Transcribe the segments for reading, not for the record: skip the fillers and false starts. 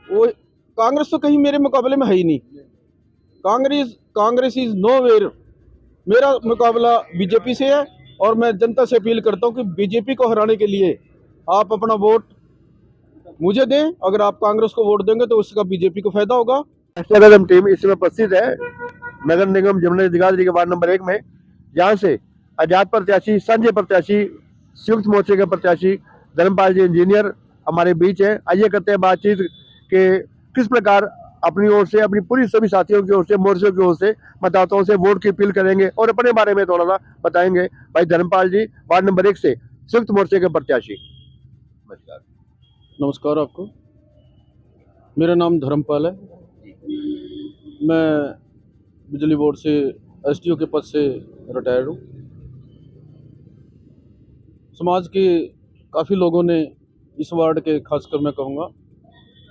वो कांग्रेस तो कहीं मेरे मुकाबले में है ही नहीं। Congress Congress is nowhere. मेरा मुकाबला बीजेपी से है और मैं जनता से अपील करता हूं कि बीजेपी को हराने के लिए आप अपना वोट मुझे दें। अगर आप कांग्रेस को वोट देंगे तो उसका बीजेपी को फायदा होगा। राष्ट्रीय टीम इस समय उपस्थित है नगर निगम जमुना जगाधरी के वार्ड नंबर 1 में, जहां से आजाद प्रत्याशी, संजय प्रत्याशी, संयुक्त मोर्चे के प्रत्याशी धर्मपाल जी इंजीनियर हमारे बीच है। आइए करते हैं बातचीत के किस प्रकार अपनी ओर से, अपनी पूरी सभी साथियों की ओर से, मोर्चों की ओर से मतदाताओं से वोट की अपील करेंगे और अपने बारे में थोड़ा सा बताएंगे। भाई धर्मपाल जी, वार्ड नंबर 1 से संयुक्त मोर्चे के प्रत्याशी। नमस्कार। नमस्कार आपको। मेरा नाम धर्मपाल है। मैं बिजली बोर्ड से एसडीओ के पद से रिटायर्ड हूँ। समाज के काफ़ी लोगों ने, इस वार्ड के खासकर मैं कहूँगा,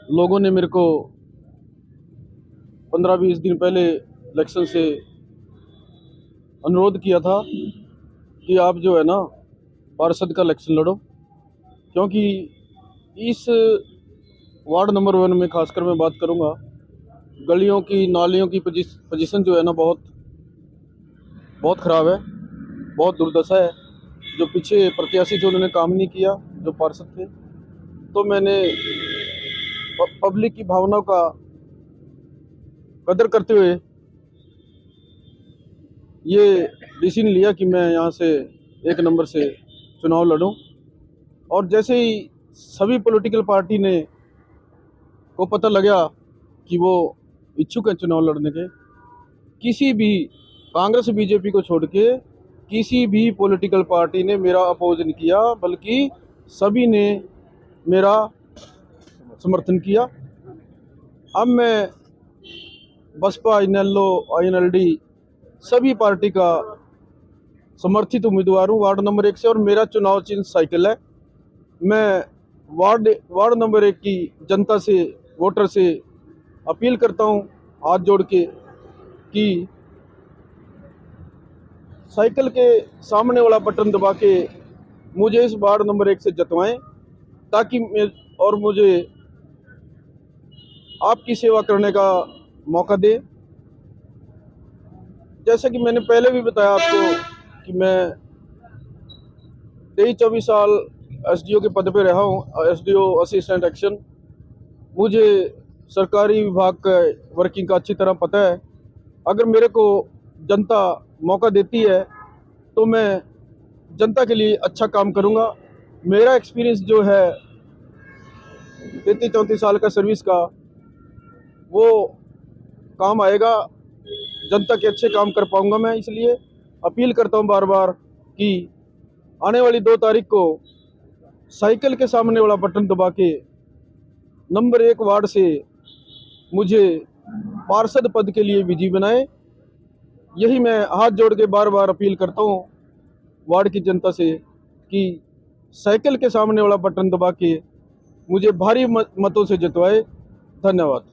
लोगों ने मेरे को 15-20 दिन पहले इलेक्शन से अनुरोध किया था कि आप जो है ना पार्षद का इलेक्शन लड़ो, क्योंकि इस वार्ड नंबर 1 में खासकर मैं बात करूँगा, गलियों की नालियों की पोजीशन जो है ना बहुत ख़राब है, बहुत दुर्दशा है। जो पीछे प्रत्याशी थे उन्होंने काम नहीं किया, जो पार्षद थे। तो मैंने पब्लिक की भावनाओं का कदर करते हुए ये डिसीजन लिया कि मैं यहाँ से 1 नंबर से चुनाव लड़ूं। और जैसे ही सभी पॉलिटिकल पार्टी ने को पता लगा कि वो इच्छुक हैं चुनाव लड़ने के, किसी भी कांग्रेस बीजेपी को छोड़ के किसी भी पॉलिटिकल पार्टी ने मेरा अपोज नहीं किया, बल्कि सभी ने मेरा समर्थन किया। अब मैं बसपा, इनेलो, आईएनएलडी सभी पार्टी का समर्थित उम्मीदवार हूँ वार्ड नंबर 1 से, और मेरा चुनाव चिन्ह साइकिल है। मैं वार्ड नंबर 1 की जनता से, वोटर से अपील करता हूँ हाथ जोड़ के कि साइकिल के सामने वाला बटन दबा के मुझे इस वार्ड नंबर 1 से जितवाएं, ताकि मुझे आपकी सेवा करने का मौका दे। जैसा कि मैंने पहले भी बताया आपको कि मैं 23-24 साल एसडीओ के पद पे रहा हूँ, एसडीओ असिस्टेंट एक्शन। मुझे सरकारी विभाग का वर्किंग का अच्छी तरह पता है। अगर मेरे को जनता मौका देती है तो मैं जनता के लिए अच्छा काम करूँगा। मेरा एक्सपीरियंस जो है 33-34 साल का सर्विस का, वो काम आएगा, जनता के अच्छे काम कर पाऊँगा मैं। इसलिए अपील करता हूँ बार बार कि आने वाली 2 तारीख को साइकिल के सामने वाला बटन दबा के नंबर 1 वार्ड से मुझे पार्षद पद के लिए विजयी बनाए। यही मैं हाथ जोड़ के बार बार अपील करता हूँ वार्ड की जनता से कि साइकिल के सामने वाला बटन दबा के मुझे भारी मतों से जितवाए। धन्यवाद।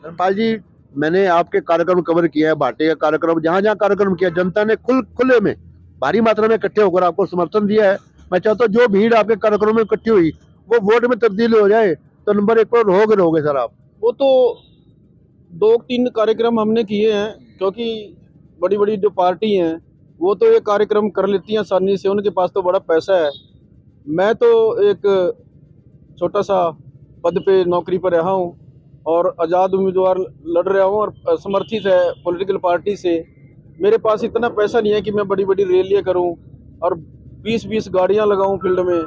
धर्मपाल जी, मैंने आपके कार्यक्रम कवर किया है, भाटे का कार्यक्रम, जहां जहां कार्यक्रम किया, जनता ने खुले में भारी मात्रा में इकट्ठे होकर आपको समर्थन दिया है। मैं चाहता हूँ जो भीड़ आपके कार्यक्रम में इकट्ठी हुई वो वोट में तब्दील हो जाए तो नंबर 1 पर रहोगे सर आप। वो तो 2-3 कार्यक्रम हमने किए हैं, क्योंकि बड़ी बड़ी जो पार्टी हैं वो तो ये कार्यक्रम कर लेती हैं आसानी से, उनके पास तो बड़ा पैसा है। मैं तो एक छोटा सा पद पे नौकरी पर रहा हूँ और आज़ाद उम्मीदवार लड़ रहा हूँ और समर्थित है पॉलिटिकल पार्टी से। मेरे पास इतना पैसा नहीं है कि मैं बड़ी बड़ी रैलियाँ करूँ और 20-20 गाड़ियाँ लगाऊँ फील्ड में।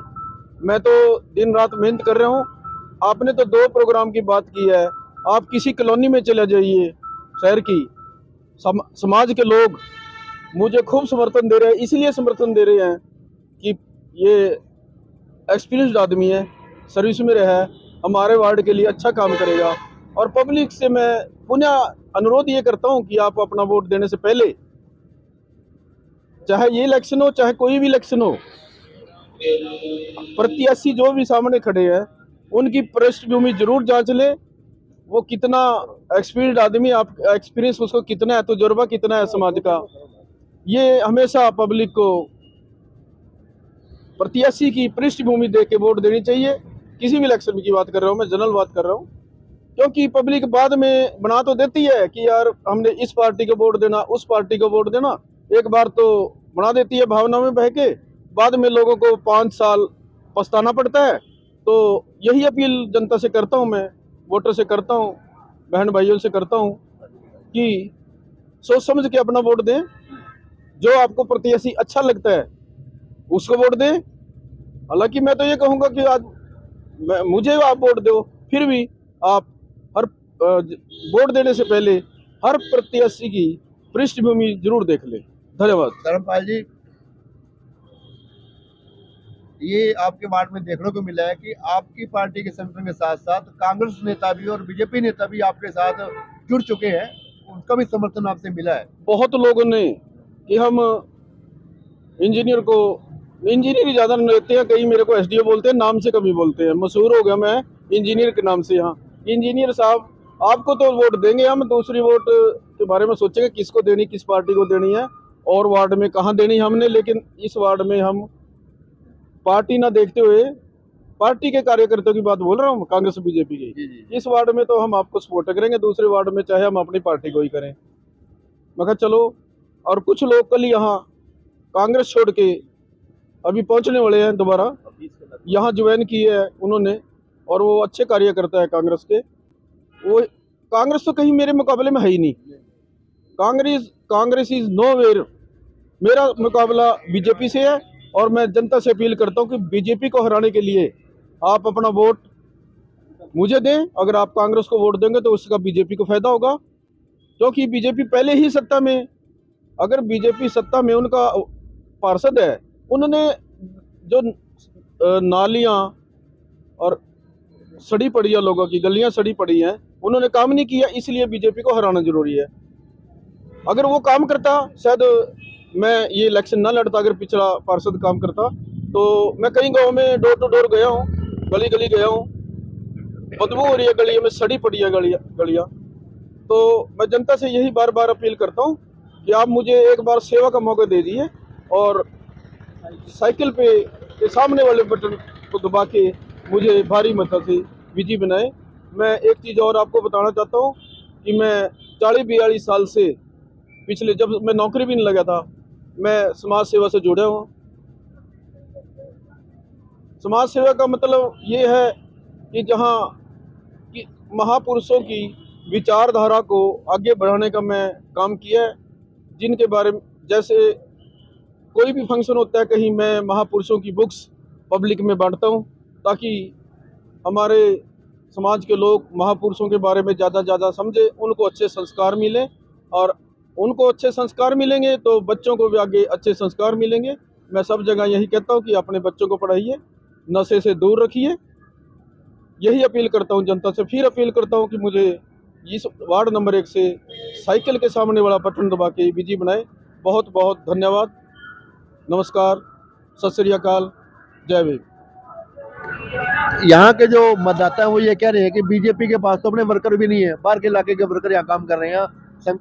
मैं तो दिन रात मेहनत कर रहा हूँ। आपने तो 2 प्रोग्राम की बात की है। आप किसी कॉलोनी में चले जाइए, शहर की समाज के लोग मुझे खूब समर्थन दे रहे हैं। इसलिए समर्थन दे रहे हैं कि ये एक्सपीरियंस्ड आदमी है, सर्विस में रहा है, हमारे वार्ड के लिए अच्छा काम करेगा। और पब्लिक से मैं पुनः अनुरोध ये करता हूँ कि आप अपना वोट देने से पहले, चाहे ये इलेक्शन हो चाहे कोई भी इलेक्शन हो, प्रत्याशी जो भी सामने खड़े हैं उनकी पृष्ठभूमि जरूर जांच ले। वो कितना एक्सपीरियंस्ड आदमी, आप एक्सपीरियंस उसको कितना है, तजुर्बा कितना है समाज का, ये हमेशा पब्लिक को प्रत्याशी की पृष्ठभूमि देख के वोट देनी चाहिए। किसी भी इलेक्शन की बात कर रहा हूँ मैं, जनरल बात कर रहा हूँ। क्योंकि पब्लिक बाद में बना तो देती है कि यार हमने इस पार्टी को वोट देना, उस पार्टी को वोट देना, एक बार तो बना देती है भावना में बह के, बाद में लोगों को 5 साल पछताना पड़ता है। तो यही अपील जनता से करता हूँ, मैं वोटर से करता हूँ, बहन भाइयों से करता हूँ कि सोच समझ के अपना वोट दें। जो आपको प्रत्याशी अच्छा लगता है उसको वोट दें। हालांकि मैं तो ये कहूँगा कि आज मुझे आप वोट दो, फिर भी आप हर वोट देने से पहले हर प्रत्याशी की पृष्ठभूमि जरूर देख लें। धन्यवाद। धर्मपाल जी, ये आपके वार्ड में देखने को मिला है कि आपकी पार्टी के संगठन के साथ साथ कांग्रेस नेता भी और बीजेपी नेता भी आपके साथ जुड़ चुके हैं, उनका भी समर्थन आपसे मिला है। बहुत लोगों ने कि हम इंजीनियर को, इंजीनियर ही ज़्यादा लेते हैं, कई मेरे को एसडीओ बोलते हैं, नाम से कभी बोलते हैं, मशहूर हो गया मैं इंजीनियर के नाम से यहाँ। इंजीनियर साहब आपको तो वोट देंगे, हम दूसरी वोट के बारे में सोचेंगे किसको देनी, किस पार्टी को देनी है और वार्ड में कहाँ देनी हमने। लेकिन इस वार्ड में हम पार्टी ना देखते हुए पार्टी के कार्यकर्ताओं की बात बोल रहा हूँ, कांग्रेस बीजेपी की, इस वार्ड में तो हम आपको सपोर्ट करेंगे, दूसरे वार्ड में चाहे हम अपनी पार्टी को ही करें। मैं कहा चलो, और कुछ लोग कल यहाँ कांग्रेस छोड़ के अभी पहुंचने वाले हैं, दोबारा यहाँ ज्वाइन किए है उन्होंने, और वो अच्छे कार्यकर्ता है कांग्रेस के। वो कांग्रेस तो कहीं मेरे मुकाबले में है ही नहीं। Congress is nowhere. मेरा मुकाबला बीजेपी से है और मैं जनता से अपील करता हूँ कि बीजेपी को हराने के लिए आप अपना वोट मुझे दें। अगर आप कांग्रेस को वोट देंगे तो उसका बीजेपी को फायदा होगा, क्योंकि बीजेपी पहले ही सत्ता में, अगर बीजेपी सत्ता में उनका पार्षद है, उन्होंने जो नालियां और सड़ी पड़ी है, लोगों की गलियां सड़ी पड़ी हैं, उन्होंने काम नहीं किया, इसलिए बीजेपी को हराना जरूरी है। अगर वो काम करता, शायद मैं ये इलेक्शन ना लड़ता। अगर पिछला पार्षद काम करता तो मैं कई गांव में डोर टू डोर गया हूँ, गली गली गया हूँ, बदबू हो रही है गलियों में, सड़ी पड़ी है गलियां। तो मैं जनता से यही बार बार अपील करता हूँ कि आप मुझे एक बार सेवा का मौका दे दीजिए और साइकिल पे के सामने वाले बटन को दबा के मुझे भारी मतों से विजयी बनाए। मैं एक चीज़ और आपको बताना चाहता हूँ कि मैं 40-42 साल से, पिछले जब मैं नौकरी भी नहीं लगा था, मैं समाज सेवा से जुड़ा हूँ। समाज सेवा का मतलब ये है कि जहाँ कि महापुरुषों की विचारधारा को आगे बढ़ाने का मैं काम किया है, जिनके बारे में, जैसे कोई भी फंक्शन होता है कहीं, मैं महापुरुषों की बुक्स पब्लिक में बांटता हूँ, ताकि हमारे समाज के लोग महापुरुषों के बारे में ज़्यादा समझे, उनको अच्छे संस्कार मिलें, और उनको अच्छे संस्कार मिलेंगे तो बच्चों को भी आगे अच्छे संस्कार मिलेंगे। मैं सब जगह यही कहता हूँ कि अपने बच्चों को पढ़ाइए, नशे से दूर रखिए। यही अपील करता हूँ जनता से। फिर अपील करता हूँ कि मुझे इस वार्ड नंबर 1 से साइकिल के सामने वाला बटन दबा के विजयी बनाए। बहुत बहुत धन्यवाद। नमस्कार, सत श्री अकाल, जय भीम। यहाँ के जो मतदाता हैं वो ये कह रहे हैं कि बीजेपी के पास तो अपने वर्कर भी नहीं है, बाहर के इलाके के वर्कर यहाँ काम कर रहे हैं।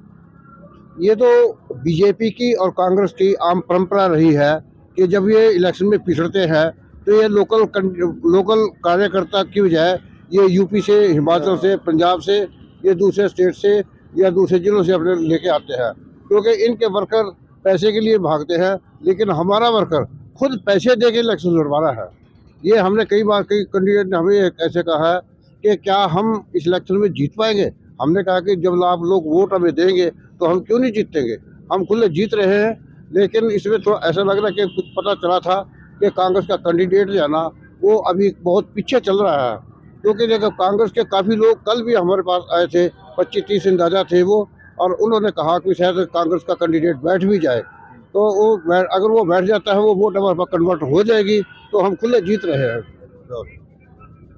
ये तो बीजेपी की और कांग्रेस की आम परंपरा रही है कि जब ये इलेक्शन में पिछड़ते हैं तो ये लोकल कार्यकर्ता की बजाय ये यूपी से, हिमाचल से, पंजाब से, ये दूसरे स्टेट से या दूसरे जिलों से अपने लेके आते हैं, क्योंकि इनके वर्कर पैसे के लिए भागते हैं, लेकिन हमारा वर्कर खुद पैसे दे के इलेक्शन लड़वा रहा है। ये हमने कई बार, कई कैंडिडेट ने हमें ऐसे कहा है कि क्या हम इस इलेक्शन में जीत पाएंगे। हमने कहा कि जब आप लोग वोट हमें देंगे तो हम क्यों नहीं जीतेंगे, हम खुले जीत रहे हैं। लेकिन इसमें थोड़ा ऐसा लग रहा है कि कुछ पता चला था कि कांग्रेस का कैंडिडेट जो है ना वो अभी बहुत पीछे चल रहा है, क्योंकि देखो कांग्रेस के काफ़ी लोग कल भी हमारे पास आए थे, 25-30 अंदाजा थे वो, और उन्होंने कहा कि शायद कांग्रेस का कैंडिडेट बैठ भी जाए, तो वो अगर वो बैठ जाता है वो वोट हमारे पास कन्वर्ट हो जाएगी, तो हम खुले जीत रहे हैं।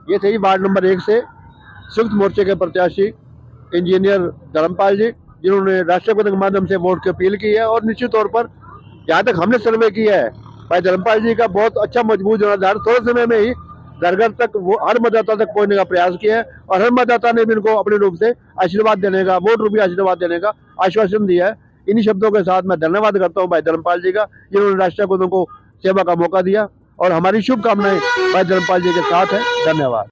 ये थे वार्ड नंबर 1 से संयुक्त मोर्चे के प्रत्याशी इंजीनियर धर्मपाल जी, जिन्होंने राष्ट्रपति के माध्यम से वोट की अपील की है। और निश्चित तौर पर जहाँ तक हमने सर्वे किया है, भाई धर्मपाल जी का बहुत अच्छा मजबूत जनाधार, थोड़े समय में ही घर घर तक वो हर मतदाता तक पहुंचने का प्रयास किया है, और हर मतदाता ने भी इनको अपने रूप से आशीर्वाद देने का, वोट रूपी आशीर्वाद देने का आश्वासन दिया है। इन्हीं शब्दों के साथ मैं धन्यवाद करता हूँ भाई धर्मपाल जी का, जिन्होंने राष्ट्रपति को सेवा का मौका दिया, और हमारी शुभकामनाएं भाई धर्मपाल जी के साथ है। धन्यवाद।